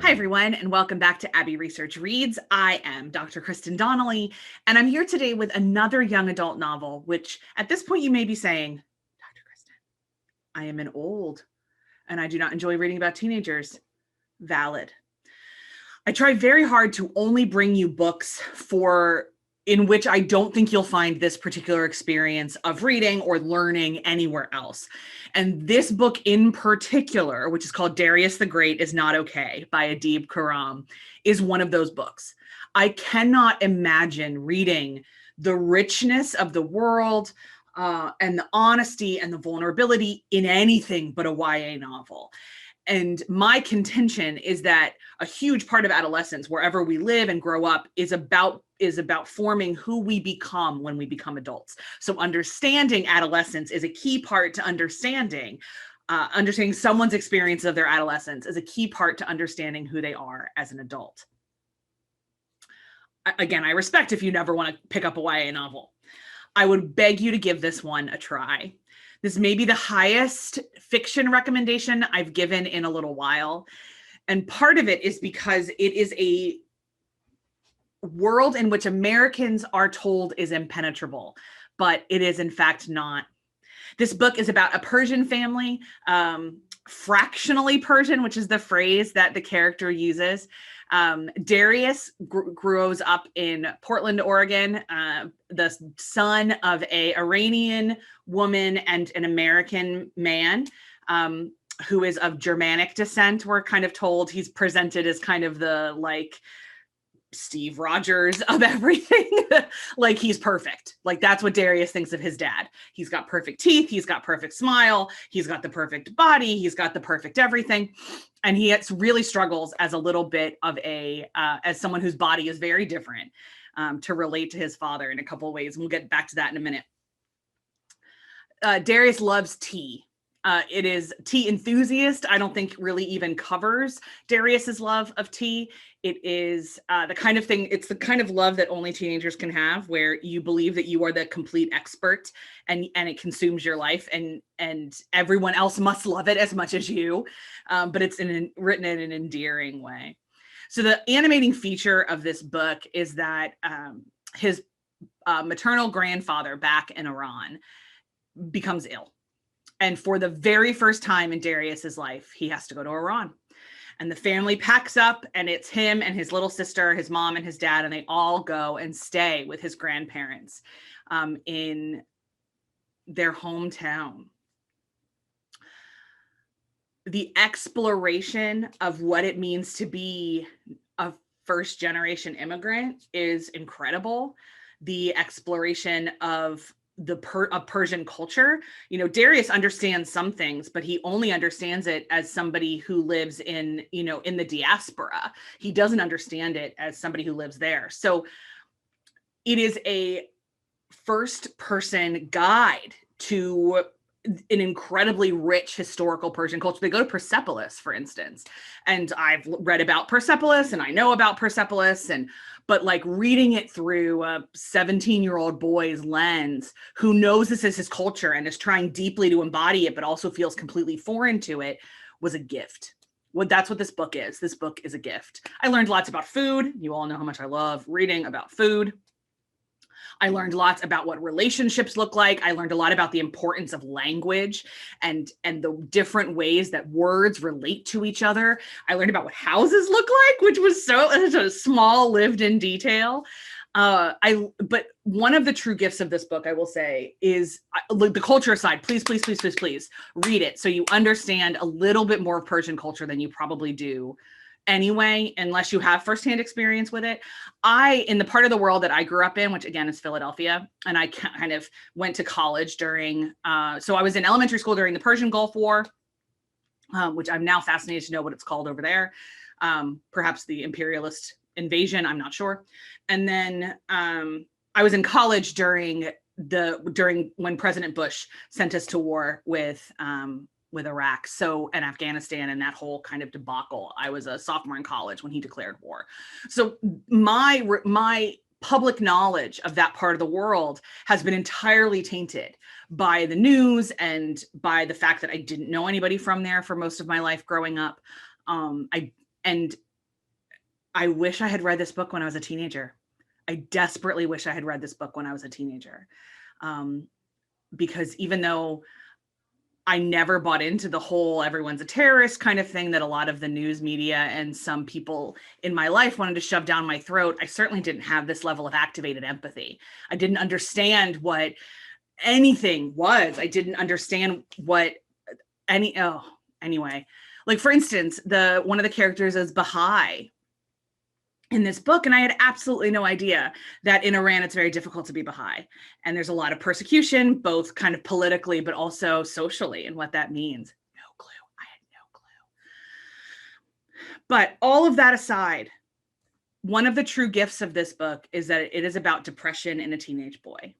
Hi, everyone, and welcome back to Abbey Research Reads. I am Dr. Kristen Donnelly, and I'm here today with another young adult novel, which at this point you may be saying, Dr. Kristen, I am an old, and I do not enjoy reading about teenagers. Valid. I try very hard to only bring you books in which I don't think you'll find this particular experience of reading or learning anywhere else. And this book in particular, which is called Darius the Great is Not Okay by Adib Khorram, is one of those books. I cannot imagine reading the richness of the world and the honesty and the vulnerability in anything but a YA novel. And my contention is that a huge part of adolescence, wherever we live and grow up, is about forming who we become when we become adults. So understanding adolescence is a key part to understanding someone's experience of their adolescence is a key part to understanding who they are as an adult. Again, I respect if you never want to pick up a YA novel. I would beg you to give this one a try. This may be the highest fiction recommendation I've given in a little while. And part of it is because it is a world in which Americans are told is impenetrable, but it is in fact not. This book is about a Persian family, fractionally Persian, which is the phrase that the character uses. Darius grows up in Portland, Oregon, the son of an Iranian woman and an American man who is of Germanic descent. We're kind of told he's presented as kind of the Steve Rogers of everything. Like he's perfect. Like that's what Darius thinks of his dad. He's got perfect teeth. He's got perfect smile. He's got the perfect body. He's got the perfect everything. And he really struggles as a little bit of as someone whose body is very different to relate to his father in a couple of ways. And we'll get back to that in a minute. Darius loves tea. It is tea enthusiast. I don't think really even covers Darius's love of tea. It is the kind of thing, it's the kind of love that only teenagers can have, where you believe that you are the complete expert and it consumes your life and everyone else must love it as much as you. But it's written in an endearing way. So the animating feature of this book is that his maternal grandfather back in Iran becomes ill. And for the very first time in Darius's life, he has to go to Iran. And the family packs up, and it's him and his little sister, his mom and his dad, and they all go and stay with his grandparents in their hometown. The exploration of what it means to be a first-generation immigrant is incredible. The exploration of Persian culture. You know, Darius understands some things, but he only understands it as somebody who lives in the diaspora. He doesn't understand it as somebody who lives there. So it is a first person guide to an incredibly rich historical Persian culture. They go to Persepolis, for instance, and I've read about Persepolis and I know about Persepolis, but like reading it through a 17-year-old boy's lens who knows this is his culture and is trying deeply to embody it, but also feels completely foreign to it, was a gift. That's what this book is. This book is a gift. I learned lots about food. You all know how much I love reading about food. I learned lots about what relationships look like. I learned a lot about the importance of language and the different ways that words relate to each other. I learned about what houses look like, which was such a small lived-in detail. But one of the true gifts of this book, I will say, is the culture aside, please read it so you understand a little bit more of Persian culture than you probably do anyway, unless you have firsthand experience with it. In the part of the world that I grew up in, which again is Philadelphia, and I kind of went to college during, so I was in elementary school during the Persian Gulf War, which I'm now fascinated to know what it's called over there. Perhaps the imperialist invasion, I'm not sure. And then I was in college during when President Bush sent us to war with Iraq, and Afghanistan and that whole kind of debacle. I was a sophomore in college when he declared war. So my public knowledge of that part of the world has been entirely tainted by the news and by the fact that I didn't know anybody from there for most of my life growing up. I wish I had read this book when I was a teenager. I desperately wish I had read this book when I was a teenager. Because even though I never bought into the whole everyone's a terrorist kind of thing that a lot of the news media and some people in my life wanted to shove down my throat, I certainly didn't have this level of activated empathy. I didn't understand what anything was. I didn't understand what anyway. Like, for instance, one of the characters is Baha'i in this book, and I had absolutely no idea that in Iran it's very difficult to be Baha'i, and there's a lot of persecution, both kind of politically but also socially, and what that means. No clue. I had no clue. But all of that aside, one of the true gifts of this book is that it is about depression in a teenage boy.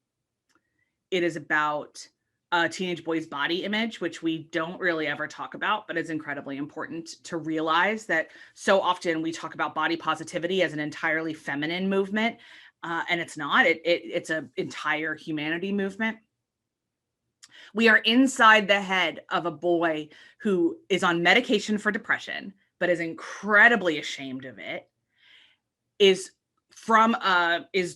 It is about a teenage boy's body image, which we don't really ever talk about, but it's incredibly important to realize that so often we talk about body positivity as an entirely feminine movement, and it's not. It's an entire humanity movement. We are inside the head of a boy who is on medication for depression, but is incredibly ashamed of it, is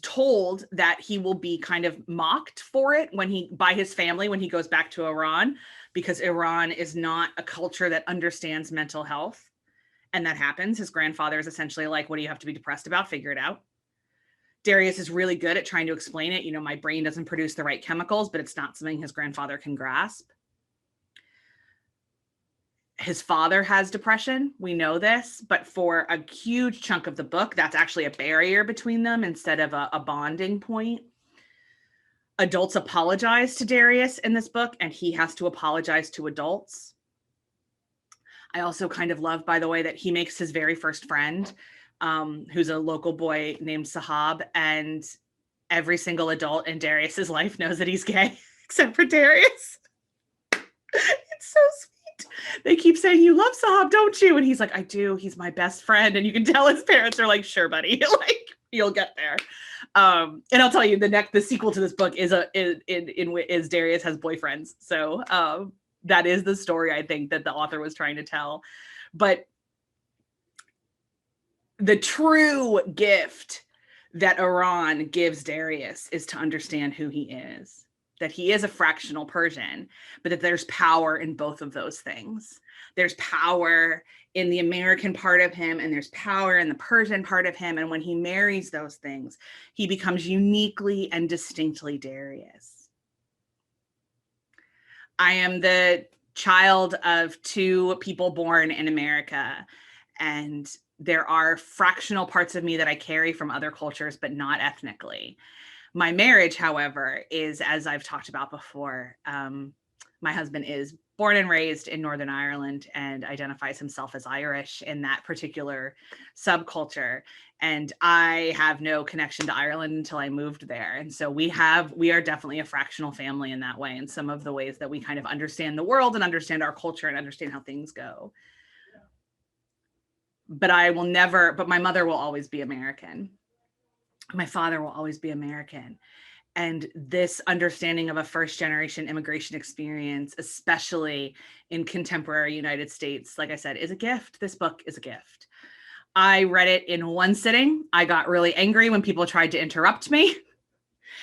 told that he will be kind of mocked for it by his family when he goes back to Iran, because Iran is not a culture that understands mental health. And that happens. His grandfather is essentially like, what do you have to be depressed about? Figure it out. Darius is really good at trying to explain it. My brain doesn't produce the right chemicals, but it's not something his grandfather can grasp. His father has depression. We know this, but for a huge chunk of the book, that's actually a barrier between them instead of a bonding point. Adults apologize to Darius in this book, and he has to apologize to adults. I also kind of love, by the way, that he makes his very first friend, who's a local boy named Sahab, and every single adult in Darius's life knows that he's gay, except for Darius. It's so sweet. They keep saying, you love Sahab, don't you? And he's like, I do. He's my best friend. And you can tell his parents are like, sure, buddy, like, you'll get there. And I'll tell you, the sequel to this book is Darius has boyfriends. So that is the story I think that the author was trying to tell. But the true gift that Iran gives Darius is to understand who he is. That he is a fractional Persian, but that there's power in both of those things. There's power in the American part of him, and there's power in the Persian part of him. And when he marries those things, he becomes uniquely and distinctly Darius. I am the child of two people born in America, and there are fractional parts of me that I carry from other cultures, but not ethnically. My marriage, however, is, as I've talked about before, my husband is born and raised in Northern Ireland and identifies himself as Irish in that particular subculture. And I have no connection to Ireland until I moved there. And so we are definitely a fractional family in that way, in some of the ways that we kind of understand the world and understand our culture and understand how things go. But my mother will always be American. My father will always be American. And this understanding of a first generation immigration experience, especially in contemporary United States, like I said, is a gift. This book is a gift. I read it in one sitting. I got really angry when people tried to interrupt me.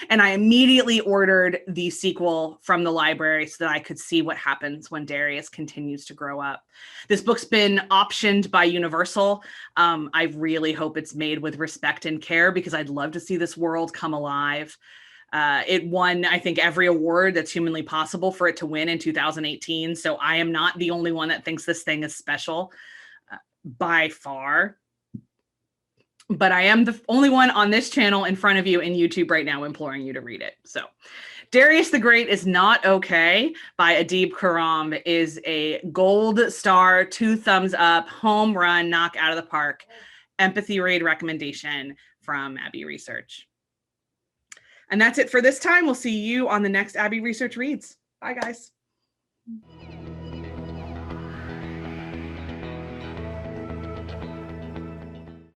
And I immediately ordered the sequel from the library so that I could see what happens when Darius continues to grow up. This book's been optioned by Universal. I really hope it's made with respect and care, because I'd love to see this world come alive. It won, I think, every award that's humanly possible for it to win in 2018. So I am not the only one that thinks this thing is special, by far. But I am the only one on this channel in front of you in YouTube right now imploring you to read it. So Darius the Great is Not Okay by Adib Khorram is a gold star, 2 thumbs up, home run, knock out of the park, empathy read recommendation from Abbey Research. And that's it for this time. We'll see you on the next Abbey Research Reads. Bye, guys.